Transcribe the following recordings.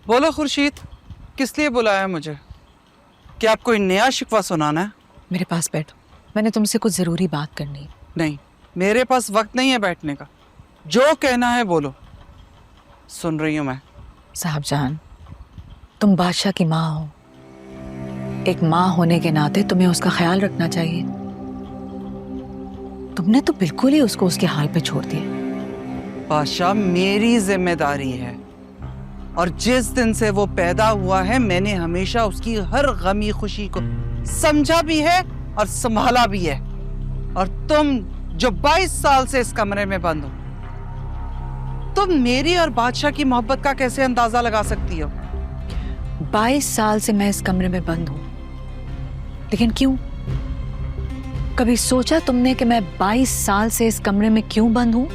बोलो खुर्शीद, किस लिए बुलाया है मुझे? क्या आप कोई नया शिकवा सुनाना है? मेरे पास बैठो, मैंने तुमसे कुछ ज़रूरी बात करनी है। नहीं, मेरे पास वक्त नहीं है बैठने का। जो कहना है बोलो, सुन रही हूं मैं। साहबजान, तुम बादशाह की माँ हो। एक माँ होने के नाते तुम्हें उसका ख्याल रखना चाहिए। तुमने तो बिल्कुल ही उसको उसके हाल पे छोड़ दिया। बादशाह मेरी जिम्मेदारी है, और जिस दिन से वो पैदा हुआ है मैंने हमेशा उसकी हर गमी खुशी को समझा भी है और संभाला भी है। और तुम जो 22 साल से इस कमरे में बंद हो, तुम मेरी और बादशाह की मोहब्बत का कैसे अंदाजा लगा सकती हो? 22 साल से मैं इस कमरे में बंद हूं, लेकिन क्यों? कभी सोचा तुमने कि मैं 22 साल से इस कमरे में क्यों बंद हूं?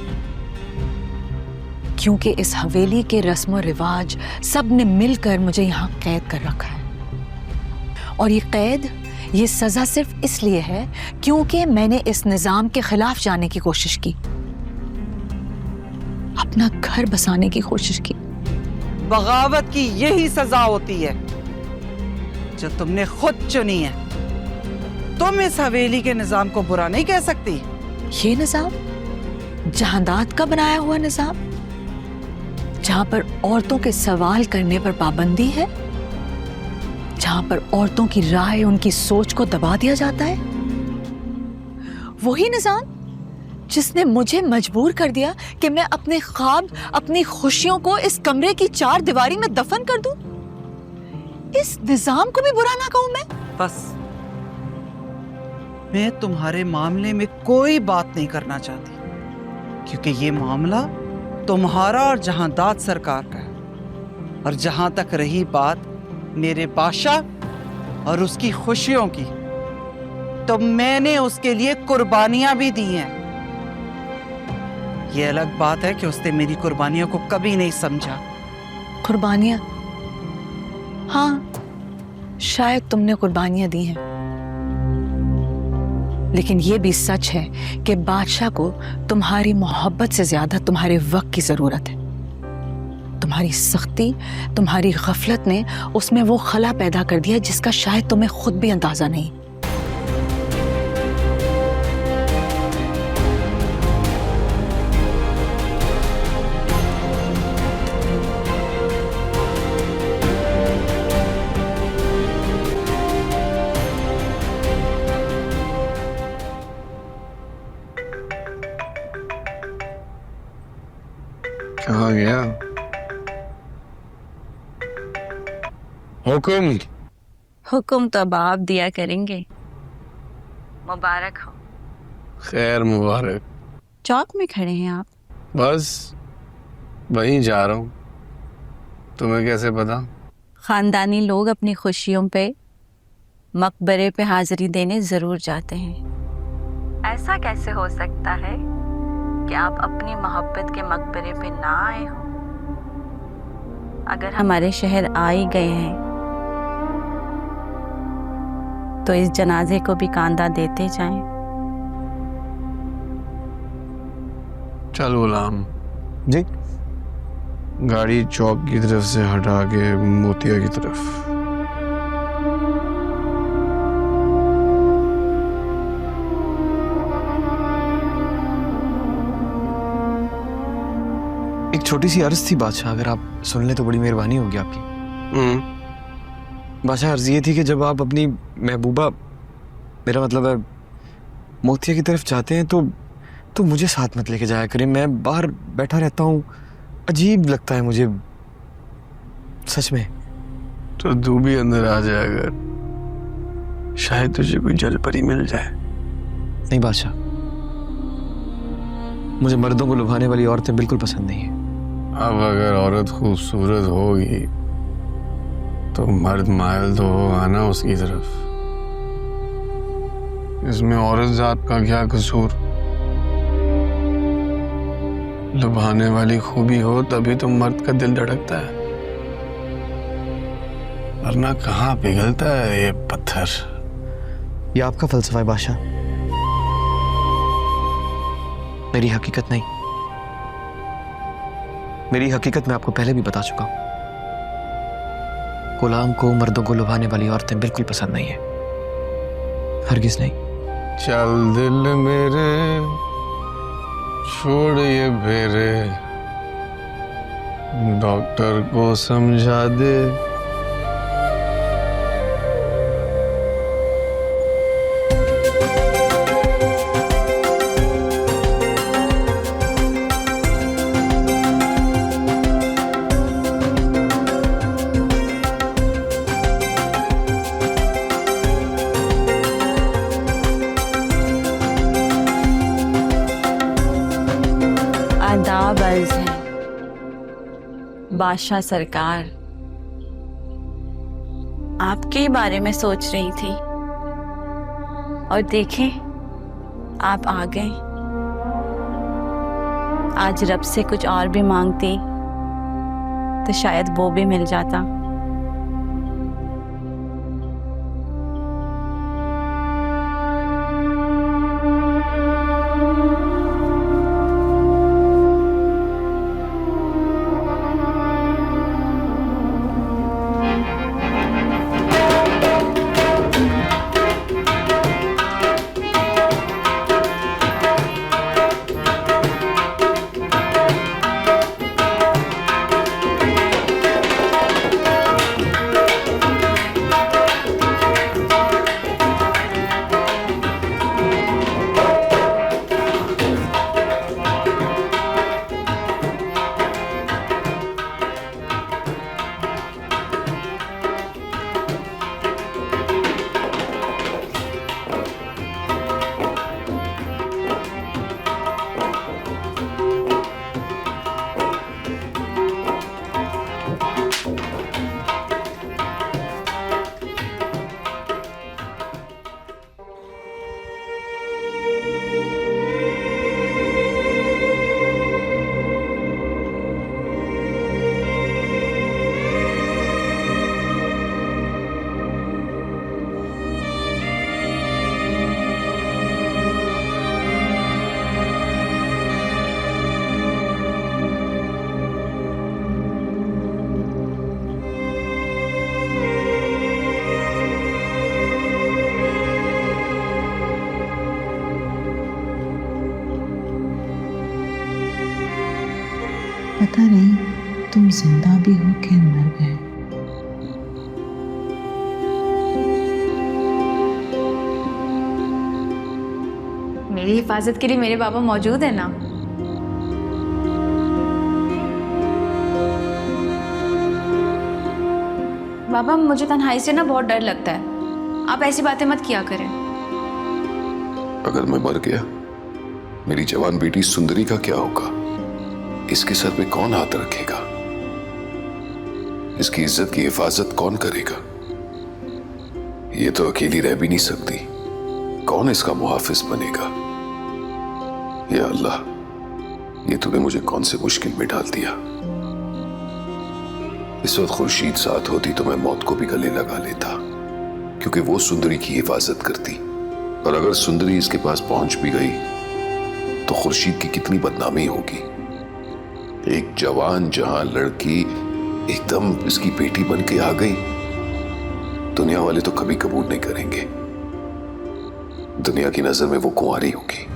क्योंकि इस हवेली के रस्म और रिवाज सब ने मिलकर मुझे यहां कैद कर रखा है। और ये कैद, ये सजा सिर्फ इसलिए है क्योंकि मैंने इस निजाम के खिलाफ जाने की कोशिश की, अपना घर बसाने की कोशिश की। बगावत की यही सजा होती है जो तुमने खुद चुनी है। तुम इस हवेली के निजाम को बुरा नहीं कह सकती। ये निजाम जहांदाद का बनाया हुआ निजाम, जहां पर औरतों के सवाल करने पर पाबंदी है, जहां पर औरतों की राय, उनकी सोच को दबा दिया जाता है। वही निजाम जिसने मुझे मजबूर कर दिया कि मैं अपने ख्वाब, अपनी खुशियों को इस कमरे की 4 दीवारी में दफन कर दूं। इस निजाम को भी बुरा ना कहूं मैं? बस, मैं तुम्हारे मामले में कोई बात नहीं करना चाहती, क्योंकि ये मामला तुम्हारा और जहांदाद सरकार का है। और जहां तक रही बात मेरे बादशाह और उसकी खुशियों की, तो मैंने उसके लिए कुर्बानियां भी दी हैं। ये अलग बात है कि उसने मेरी कुर्बानियों को कभी नहीं समझा। कुर्बानियां? हाँ, शायद तुमने कुर्बानियां दी हैं, लेकिन यह भी सच है कि बादशाह को तुम्हारी मोहब्बत से ज्यादा तुम्हारे वक्त की जरूरत है। तुम्हारी सख्ती, तुम्हारी गफलत ने उसमें वो खला पैदा कर दिया जिसका शायद तुम्हें खुद भी अंदाजा नहीं। कहाँ गया? हुक्म। हुक्म तो अब आप दिया करेंगे। मुबारक हो। खैर मुबारक। चौक में खड़े हैं आप? बस वहीं जा रहा हूँ। तुम्हें कैसे पता? खानदानी लोग अपनी खुशियों पे मकबरे पे हाजिरी देने जरूर जाते हैं। ऐसा कैसे हो सकता है कि आप अपनी मोहब्बत के मकबरे पे ना आए हो? अगर हमारे शहर आ ही गए हैं तो इस जनाजे को भी कांधा देते जाएं। चल गुलाम जी। गाड़ी चौक की तरफ से हटा के मोतिया की तरफ। एक छोटी सी अर्ज थी बादशाह, अगर आप सुन लें तो बड़ी मेहरबानी होगी आपकी। बादशाह, अर्ज ये थी कि जब आप अपनी महबूबा, मेरा मतलब है मोतिया की तरफ जाते हैं तो मुझे साथ मत लेके जाया करें। मैं बाहर बैठा रहता हूँ, अजीब लगता है मुझे सच में। तो तू भी अंदर आ जाए, अगर शायद तुझे कोई जल परी मिल जाए। नहीं बादशाह, मुझे मर्दों को लुभाने वाली औरतें बिल्कुल पसंद नहीं है। अब अगर औरत खूबसूरत होगी तो मर्द मायल तो होगा ना उसकी तरफ। इसमें औरत जात का क्या कसूर? लुभाने वाली खूबी हो तभी तो मर्द का दिल धड़कता है, वरना कहाँ पिघलता है ये पत्थर। ये आपका फलसफा है बादशाह, मेरी हकीकत नहीं। मेरी हकीकत मैं आपको पहले भी बता चुका हूं। गुलाम को, मर्दों को लुभाने वाली औरतें बिल्कुल पसंद नहीं है, हरगिज नहीं। चल दिल मेरे छोड़ ये फेरे, डॉक्टर को समझा दे। आदाब अर्ज है बादशाह सरकार, आपके ही बारे में सोच रही थी और देखें आप आ गए। आज रब से कुछ और भी मांगती तो शायद वो भी मिल जाता। पता नहीं तुम जिंदा भी हो कि मर गए। मेरी हिफाजत के लिए मेरे बाबा मौजूद है ना। बाबा मुझे तन्हाई से ना बहुत डर लगता है, आप ऐसी बातें मत किया करें। अगर मैं मर गया, मेरी जवान बेटी सुंदरी का क्या होगा? इसके सर पे कौन हाथ रखेगा? इसकी इज्जत की हिफाजत कौन करेगा? ये तो अकेली रह भी नहीं सकती, कौन इसका मुहाफिज बनेगा? या अल्लाह, ये तूने मुझे कौन से मुश्किल में डाल दिया। इस वक्त खुर्शीद साथ होती तो मैं मौत को भी गले लगा लेता, क्योंकि वो सुंदरी की हिफाजत करती। और अगर सुंदरी इसके पास पहुंच भी गई तो खुर्शीद की कितनी बदनामी होगी। एक जवान जहां लड़की एकदम इसकी बेटी बन के आ गई, दुनिया वाले तो कभी कबूल नहीं करेंगे। दुनिया की नजर में वो कुंवारी होगी।